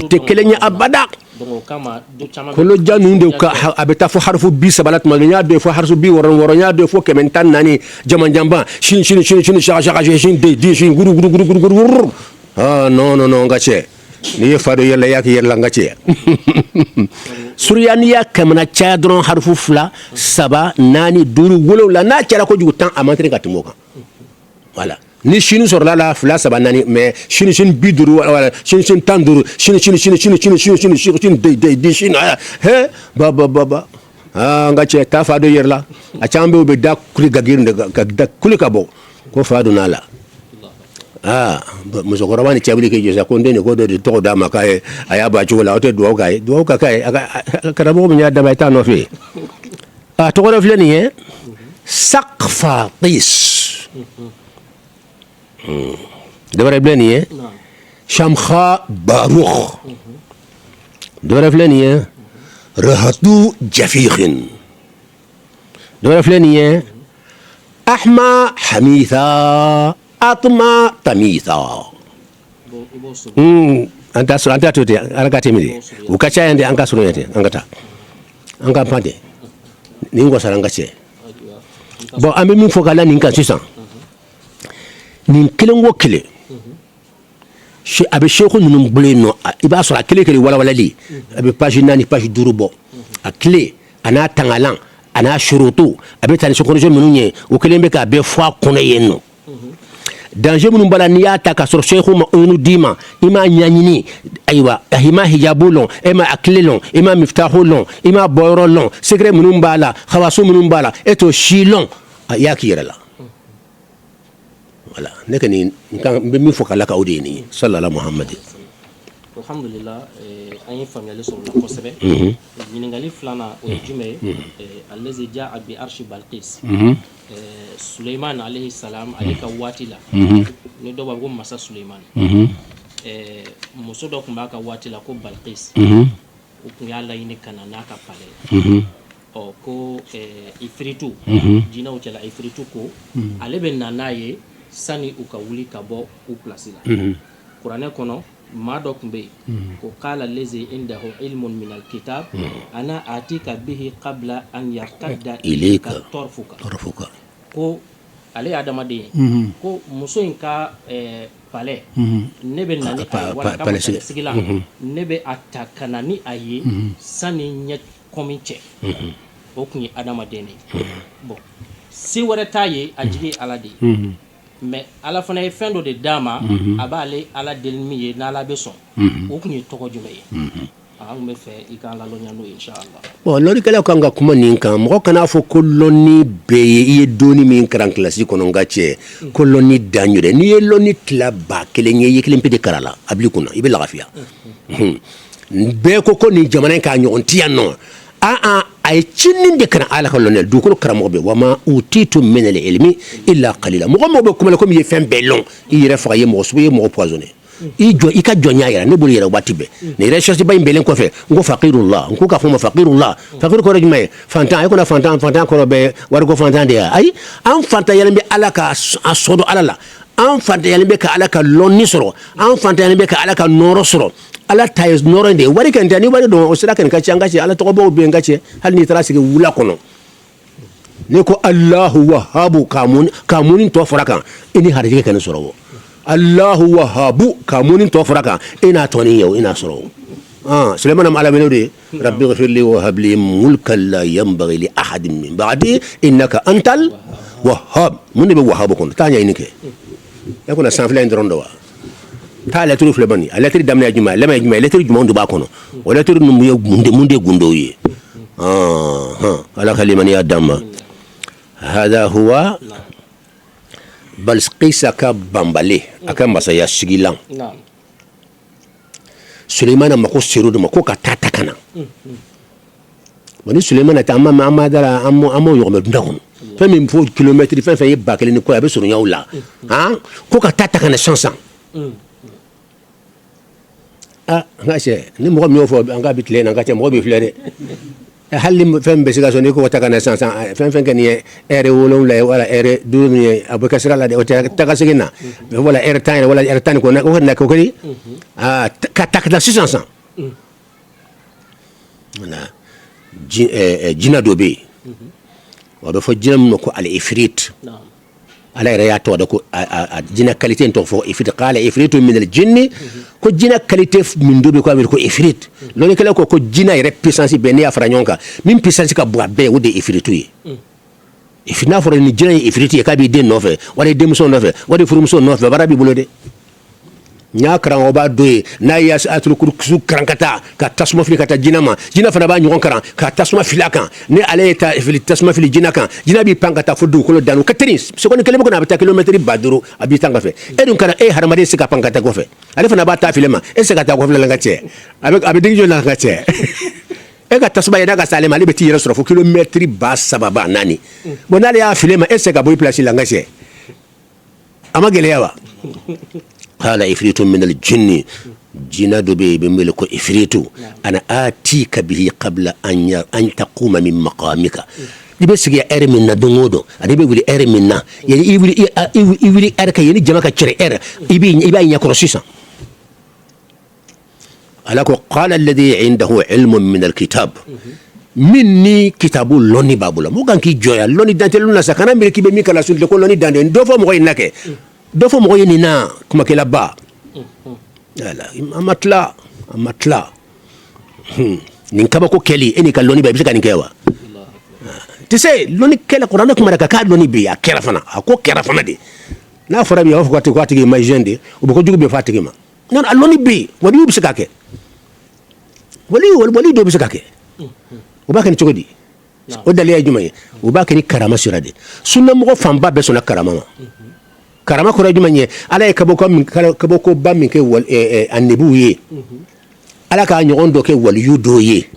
tekelenya abada donc kama do chaman kolojan nunde ka abeta fo harfu bi sabalat magnya de fo harfu bi woronya de fo kementan nani jaman jamba shin shaka shin de shin guru non ngache ni fado yalla yak yalla ngache suryaniya kamana chadron harfu fla saba nani duru wolo la na chara ko jugu tan amantre katimoka voilà ni chine sur la fla saba nani mais chine biduru wala chine tanduru chine de chine he baba ngache ta fado yerla a chambe be da kuli gagirnde da kuli kabo ko fado nala muso korabani chabli ke jesa ko ndene ko do to da makaye ayaba chula ote do ka kai karabo mi nyada bayta no fi to ko fleni saqfa tis دبر فلانية شمخاء باروخ دبر فلانية رهطو جفيخ دبر فلانية أحمى حميثا أطمى تميثا أنت توتي أنا كاتمي وكاشا عندي أنك سرونيتي أنك بادي نينغو سرانغاشي بو أمي من فوقالا نينكا سيسان nin kelen wo kele she abe shekhu nunum bleno iba so akele kele wala li abe page nani page durubo akle ana tangalan ana shurutu abe tan so konjo menunye o kele be ka be fwa kono yenno danger minnu b'a la n'i y'a ta k'a sɔrɔ seku ma onu d'i ma i m'a ɲaɲini ayiwa i m'a hijabu lɔn e m'a akile lɔn i m'a miftahu lɔn i m'a bɔyɔrɔ lɔn secret minnu b'a la hawasu minnu b'a la e t'o si lɔn i y'a k'i yɛrɛ la voilà ne kɔni n bɛ min fɔ k'ala ka o de ye nin ye sallallahu muhamadi alhamdulillah an ye faamuyali sɔrɔ la kosɛbɛ ɲininkali filanan o ye jumɛn ye allazi jaa bi arshi balqis Suleiman alayhi salam ale ka waati la ni dɔ b'a fɔ ko masa Suleiman muso dɔ tun b'a ka waati la ko Balqis o tun y'a laɲini ka na n'a ka palais ko ifiritu jinɛw cɛla ifiritu ko ale bɛ na n'a ye sani u ka wuli ka bɔ u place la kuranɛ kɔnɔ maa dɔ tun bɛ yen ko qala lazi indahu ilmun min alkitab ana atika bihi qabla an yartadda ilayka tarfuka ko ale ye adamaden ye ko muso in ka palais ne bɛ na ni a ye wala ka masakɛsigi la ne bɛ a ta ka na ni a ye sani ɲɛ kɔmi cɛ o tun ye adamaden de ye bon se wɛrɛ t'a ye a jigi ye ala de ye mais ala fana ye fɛn dɔ de d'a ma a b'ale ala deli min ye n'ala bɛ sɔn o tun ye tɔgɔ jumɛn ye an tun bɛ fɛ i k'an lalɔnya n'o ye inshallah bon lɔnnikɛlaw kan ka kuma nin kan mɔgɔ kana fɔ ko lɔnni bɛɛ ye i ye dɔɔni min kalan kilasi kɔnɔ n ka cɛ ko lɔnni dan yɛrɛ n'i ye lɔnni tila 1000 ye i ye 1 pe de kara la a b'i kunna i bɛ lafiya bɛɛ ko nin jamana in k'a ɲɔgɔn ti yan nɔ a ye cinin de kana ala ka lɔnni dugukolo karamɔgɔ bɛ wa ma utitu min al-ilmi illa qalila mɔgɔ mɔgɔ bɛ kuma la komi i ye fɛn bɛɛ lɔn i yɛrɛ faga i ye mɔgɔ sugu ye mɔgɔ poisonné i ka jɔnya yɛrɛ ne bolo yɛrɛ waati bɛɛ nin recherche ba in bɛlen kɔfɛ n ko faqirullah n ko k'a fɔ ma faqirullah faqir kɔrɔ jumɛn ye fantan a kɔnɔ fantan kɔrɔ bɛ wariko fantan de ye ayi an fantanyalen bɛ ala ka a sɔdɔ ala la an fantanyalen bɛ ka ala ka lɔnni sɔrɔ an fantanyalen bɛ ka ala ka nɔɔrɔ sɔrɔ ala ta ye nɔɔrɔ de ye wari kɛ n tɛ ni wari dɔn o sira kɛ nin ka ci an ka ci ala tɔgɔbaw bɛ yen ka ci hali n'i taara sigi wula kɔnɔ ne ko alahu wahabu k'a muni tɔ fɔra kan i ni harijɛgɛ kɛ nin sɔrɔ o Allahu wahabu ka munin to furaka ina toni yau ina soro Sulaiman am alamin de rabbi ighfir li wa hab li mulkan la yanbaghi li ahadin min ba'di innaka antal wahhab mun be wahhab kon tanya inike yakuna sanfla ndron do wa ta la turu flebani ala tiri damna juma lama juma la tiri juma ndo ba kono wala tiri num ye munde gundo yi ala kaliman ya damma hada huwa Balqis ka bambale aka masaya sigilan Suleiman ma ko siru ma ko ka tata kana wani Suleiman ta amma dara amma yo me ndakon fa min fo kilomètre fa ye bakele ni ko abe suru nyawla ko ka tata kana chansan ngache ni mo mi fo anga bitle na ngache mo bi flere halli fem be siga soni ko taka na sansan fem kan ye ere wolon la wala ere duni abuka sira la de o taka sigina wala ere tan wala ere tan ko na ko kadi ka tak da 600 wala jina dobe wa do fo jinam ko al ifrit ala ere ya to da ko jina qualité to fo ifrit qala ifritu min al jinni ko jina qualité min dobe ko amir ko ifrit loni kala ko jina ere puissance be ne afra nyonka min puissance ka bua be wode ifritu yi ifina fo ni jina ifritu ka bi den nofe wala demso nofe wala furumso nofe barabi bulode nya karan oba doye na ya atul kursu krankata ka tasma fili kata jina fana ba nyon karan ka tasma filakan ne ale ta fili tasma fili jina kan jina bi pankata fo du ko danu katrin seconde kelemo ko na bata kilometre baduro abi tanga fe e dun kana e haramade sika pankata ko fe ale fana ba ta filema e sika ta ko fe la ngache abi digjo la ngache e ka tasma ya daga salema ale beti yera soro fo kilometre ba sababa nani bonale ya filema e sika boy place la ngache amagele yawa قال إفريت من الجن جنا دبي بملك إفريت أنا آتيك به قبل أن تقوم من مقامك بس يا أرمنا دمودو أنا بقول أرمنا يعني يقول أرك يعني جماعة كشري يبين يكرسيسا قال الذي عنده علم من الكتاب مني كتاب لوني بابولا مو كان كي جويا لوني دانتلونا سكانا ملكي بمي كلا سول لكو لوني دانتلون دوفو مغوي نكي دفو مغوي نينا كما كلا با لا amatla ninkaba ko keli eni ka loni ba bisika ninkewa tise loni kela qur'ana kuma ka loni bi ya kera fana ko kera fana de n'a fɔra bi a b'a fɔ ko a tigi ma jende u bɛ ko jugu bɛ fɔ a tigi ma non a lɔnni bɛ yen waliyu bɛ se ka kɛ wali dɔ bɛ se ka kɛ u b'a kɛ ni cogo di o daliya ye jumɛn ye u b'a kɛ ni karama sira de sunnamɔgɔ fanba bɛɛ sɔnna karama ma karama kɔrɔ ye jumɛn ye ala ye kabakoba min kɛ annabiw ye ala k'a ɲɔgɔn dɔ kɛ waliyu dɔw ye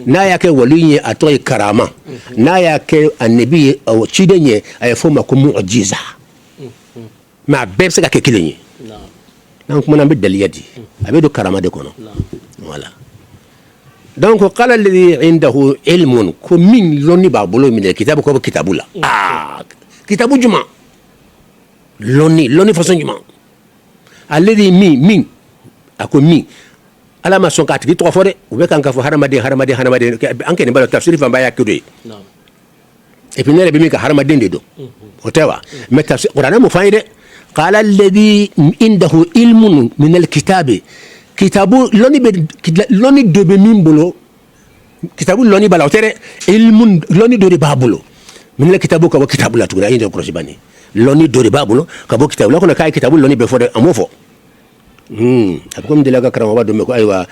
n'a y'a kɛ waliyu ye a tɔgɔ ye karama n'a y'a kɛ annabi ye ciden ye a ye fɔ o ma ko mu'jiza mais a bɛɛ bɛ se ka kɛ kelen ye n'an kumana an bɛ daliya di a bɛ don karama de kɔnɔ voilà donc qala alladhi indahu ilmun ko min lɔnni b'a bolo min kitabu ko bɛ kitabu la kitabu juma lɔnni façon juma alladhi min a ko min ala ma sɔn k'a tigi tɔgɔ fɔ dɛ u bɛ kan ka fɔ hadamaden an kɛ nin b'a dɔn tafsiri fanba y'a kɛ dɔ ye et puis ne yɛrɛ bɛ min ka hadamaden de don o tɛ wa mais tafsir kuranɛ m'o fɔ an ye dɛ qala alladhi indahu ilmun min alkitabi kitabu lɔnni dɔ bɛ min bolo kitabu lɔnni b'a la o tɛ dɛ ilmun lɔnni dɔ de b'a bolo min alkitabu ka bɔ kitabu la tuguni a ye nin kɔlɔsi banni lɔnni dɔ de b'a bolo ka bɔ kitabu la kɔnɔ k'a ye kitabu lɔnni bɛɛ fɔ dɛ a m'o fɔ a bɛ komi deli ka karamɔgɔba dɔ mɛn ko ayiwa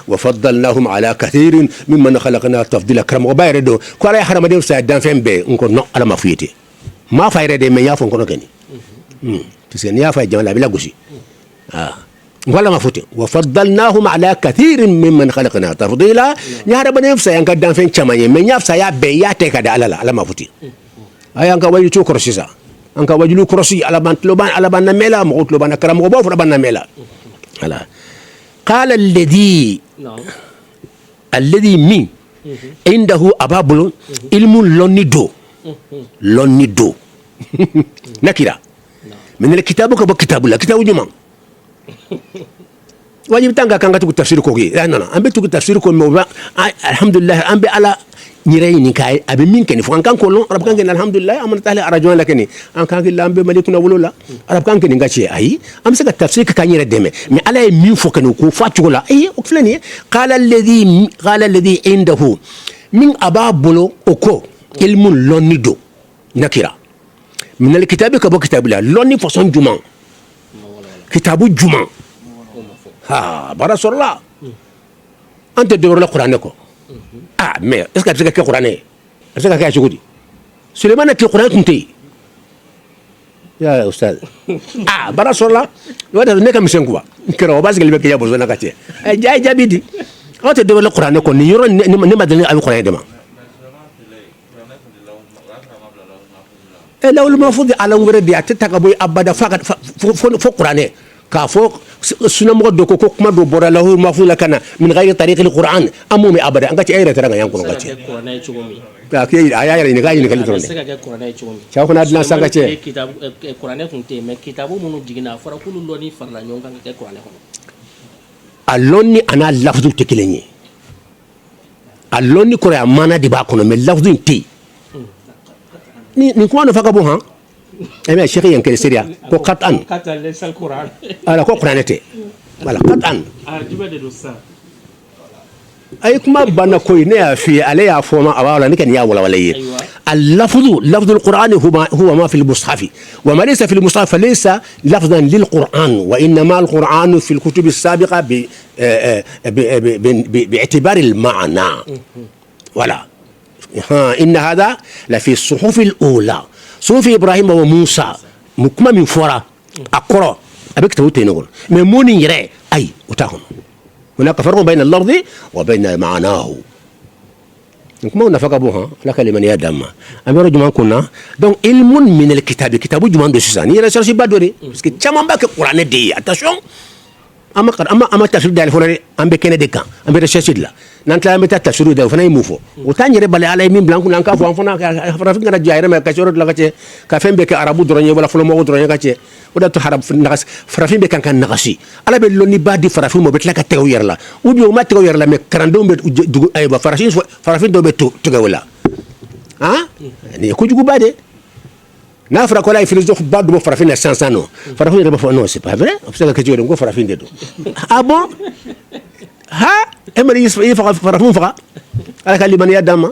wa faddalnahum ala kathirin mimman khalaqna tafdila karamɔgɔba yɛrɛ don ko ala ye hadamaden fisaya danfɛn bɛɛ n ko non ala ma f'i ye ten n m'a fɔ a yɛrɛ de mais n y'a fɔ n kɔnɔ kɛ nin parce que n'i y'a fɔ a ye jama la a bɛ lagosi n ko ala ma fɔ ten wa faddalnahum ala kathirin mimman khalaqna tafdila n ye hadamaden fisaya n ka danfɛn caman ye mais n y'a fisaya bɛɛ i y'a tɛ ka da ala la ala ma fɔ ten a y'an ka wajulu cogo kɔrɔ sisan an ka wajulu kɔrɔsi ala b'an lamɛn la mɔgɔw tulo b'an na karamɔgɔbaw fana b'an lamɛn la voilà qala alladhi min indahu a b'a bolo ilmu lɔnni do nakira min alkitabu ka bɔ kitabu la kitabu jumɛn wajibi tan ka kan ka tugu tafsir ko ye non an bɛ tugu tafsir ko mais alhamdulillah an bɛ ala nyira ɲini k'a ye a bɛ min kɛ nin fɔ an kan k'o lɔn arabukan kɛ nin alhamdulilayi an mana taa arajo la kɛ nin an kan hakili la an bɛ mali kunna wolo la arabukan kɛ nin ka tiɲɛ ayi an bɛ se ka tafsir kɛ k'an yɛrɛ dɛmɛ mais ala ye min fɔ ka nin ko fɔ a cogo la ayi o filɛ nin ye qala alladhi indahu min a b'a bolo o ko ilmu lɔnni do nakira min alkitabi ka bɔ kitabu la lɔnni façon jumɛn kitabu jumɛn baara sɔrɔla an tɛ dɔwɛrɛ la kuranɛ kɔ mais est-ce que a bɛ se ka kɛ kuranɛ ye a bɛ se ka kɛ cogo di Sulemana tile kuranɛ tun tɛ yen ya ustaz baara sɔrɔla o de ne ka misɛn quoi kɛra o b'a sigilen bɛ kɛ ya bɔsɔn na ka cɛ jaabi di aw tɛ dɔwɛrɛ la kuranɛ kɔ nin yɔrɔ ne ma deli a bɛ kuranɛ de ma lawul mahfuz ala wɛrɛ de a tɛ ta ka bɔ abada fo kuranɛ k'a fɔ sunamɔgɔ dɔ ko kuma dɔ bɔra lawul mahfuz la ka na min ghayri tariqil quran an m'o mɛn abada an ka cɛ e yɛrɛ taara ka yan kɔnɔ ka cɛ a y'a yɛrɛ ɲini k'a ɲininkali dɔrɔn dɛ cɛw fana dilan san ka cɛ kuranɛ tun tɛ yen mais kitabu minnu jiginna a fɔra k'olu lɔnni farala ɲɔgɔn kan ka kɛ kuranɛ kɔnɔ a lɔnni a n'a lafzu tɛ kelen ye a lɔnni kɔrɔ a maana de b'a kɔnɔ mais lafzu in tɛ yen nin kuma nafa ka bon han mais Cheikh yan kele seria ko qat'an ala ko kuranɛ tɛ voilà qat'an ay kuma banna koy ne y'a fi ale y'a fɔ ma awala ne kan y'a walawala ye اللفظ القرآن هو ما في المصحف وما ليس في المصحف فليس لفظا للقرآن وإنما القرآن في الكتب السابقة باعتبار المعنى ولا إن هذا لفي الصحف الأولى صحف إبراهيم وموسى مكما من فورا أقرأ أبيك تقول نقول من موني يرى أي وتاهم هناك فرق بين اللفظ وبين معناه كما نفق ابوها لك لمن يدم امر جمان كنا دونك علم من الكتاب كتاب جمان دو سيسان يلا سيرشي بادوري باسكو تشامان باك القران دي اتاشون اما تفسير دال فوري ام بكene de kan am recherche la nantla am ta tafsir de fana mufo o tanyere bale alay min blanco nan ka fo fana ka rafi ngara jaayre ma ka soro la ka ce ka fembe ke arabu doroñe wala folo mo doroñe ka ce o da to harab nagas farafin be kan kan nagasi ala be lonni badi farafin mo bet la ka tegaw yer la ou bien ma tegaw yer la me karando be ay ba farafin do be tegaw la ni ko jugu bade na fara ko la philosophe badu mo farafin na 500 non farafin de non c'est pas vrai observe que tu ngo farafin de do ah bon ha emri yi fa farafin fa ala ka liman ya dama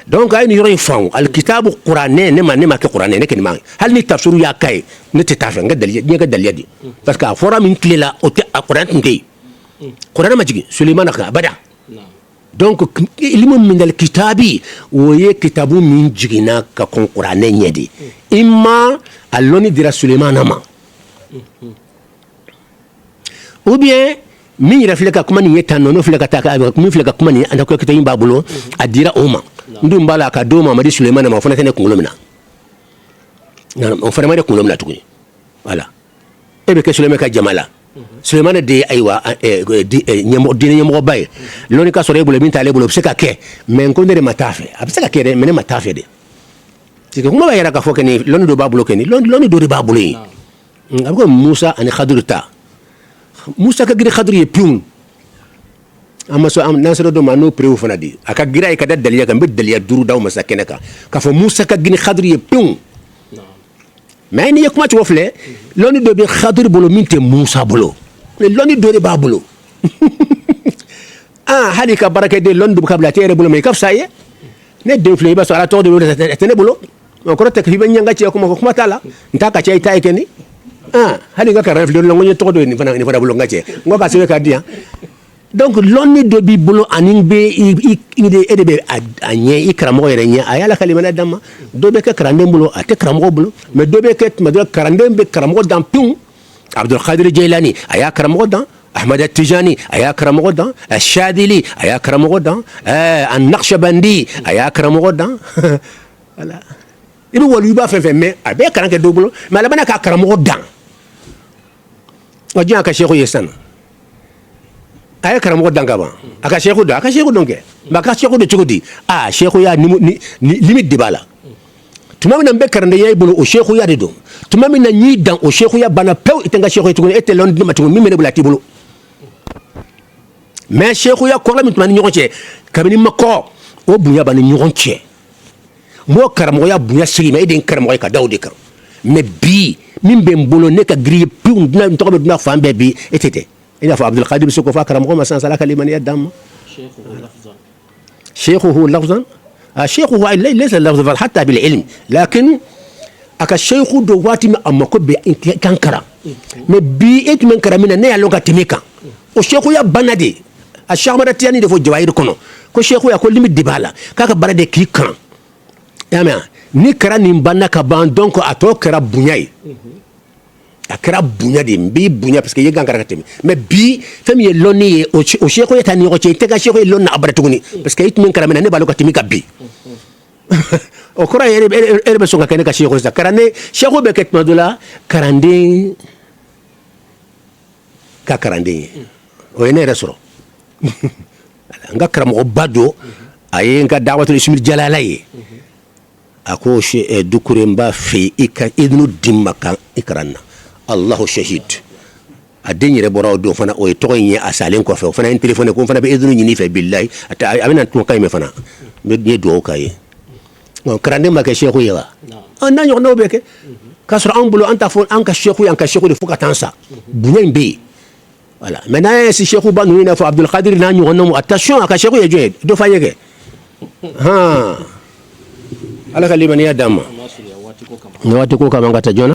donc ay ni yoro faw al kitabu qur'ane ne ma ke qur'ane ne ke ma hal ni tafsiru ya kay ne te tafe nga dal ni ga dal yadi parce que fora min klela o te qur'an ndey qur'an ma jigi sulaiman ka bada donc ilmu min al kitabi woye kitabu min jigina ka kon qur'ane nyedi imma alloni dira sulaiman ma ou bien min refleka kuma ni yetano no fleka taka min fleka kuma ni anda ko kitayin babulo adira oma ndum bala ka do mamadi sulaiman ma fona tane kungulo mina on fara made kungulo mina tukuni voilà ebe ke sulaiman ka jamala sulaiman de aywa nyamo dine nyamo bay loni ka sore bolo min tale bolo se ka ke men ko ndere matafe abse ka ke men matafe de tike kuma bayara ka fokeni loni do babulo keni loni do babulo yi abko musa ani khadruta musa ka giri khadri pium amma so am nasro do mano prewu fana di aka gira ka daliya kan be daliya duru daw masakene ka fa musa ka giri khadri pium mais ni yakuma ci wofle loni do be khadri bolo minte musa bolo loni do de babulo hadi ka barake de loni do kabla tere bolo me kaf saye ne de fle ba so ala to de tene bolo ko tek fi ba nyanga ci ko kuma tala ntaka ci tay keni hali nga karan fle longo to do ni fana bulo ngache ngoka sewe ka dia donc lonni do bi bulo aning be ide edebe anye ikramo yere nya ayala kalimana dama do be ka karande bulo ate kramo bulo me do be ket ma do karande be kramo dan pium abdul qadir jailani aya kramo dan ahmad at-tijani aya kramo dan ash-shadili aya kramo dan an-naqshbandi aya kramo dan voilà ibi wolu ba fe me abe karanke do bulo ma la bana ka kramo dan wajja ka sheikhu yesan ay karamo dangaba aka sheikhu donke maka sheikhu de chugudi sheikhu ya ni limite de bala tuma mina be karande yay bolo o sheikhu ya de do tuma mina ni dan o sheikhu ya bana pew itenga sheikhu tugo ete lon dima tugo mi mene bulati bolo mais sheikhu ya ko la mituma ni nyonche kabini mako o bunya bani nyonche mo karamo ya bunya sigi me eden karamo ka dawde kar mais bi min be mbolo ne ka grille pium dina ntobe dina fambe bi etete ina fa abdul qadir soko fa karam ko ma san sala kalimani yadam شيخه لفظا شيخه ليس لفظا حتى بالعلم لكن aka الشيخ دواتي ما امكو بي كانكرا مي بي ات من كرامنا ne alonga timika o شيخ يا بنادي الشيخ مرتياني دفو جواير كونو ko شيخ يا ko limit dibala kaka barade ki kan yama ni kara ni banna ka ban donc ato kara bunyai akara bunya de mbi bunya parce que ye gankara katemi mais bi fami ye loni o cheko yeta ni o chete ga cheko lonna abratuguni parce que it men kara mena ne balo katemi ka bi o kora ere be songa kene ka cheko sa karane cheko be ket madula karande ka karande o ene resoro nga kara mo bado aye nga dawatul ismil jalalaye ako she dukure mba fe ika idnu dimaka ikranna Allahu shahid adenyere bora do fana o to yin asalen ko fe fana telephone ko fana be idunu nyini fe billahi ata amina tun kay me fana me die do kay no krande ma ke cheikhu yawa na nyo no be ke kasra ambulo anta fon anka cheikhu de fuka tansa bunyen be voilà maintenant si cheikhu ba nuna fa abdul qadir na nyo no attention aka cheikhu ye joye do fa yege ala kalimani ya dama no wati ko kama ngata jona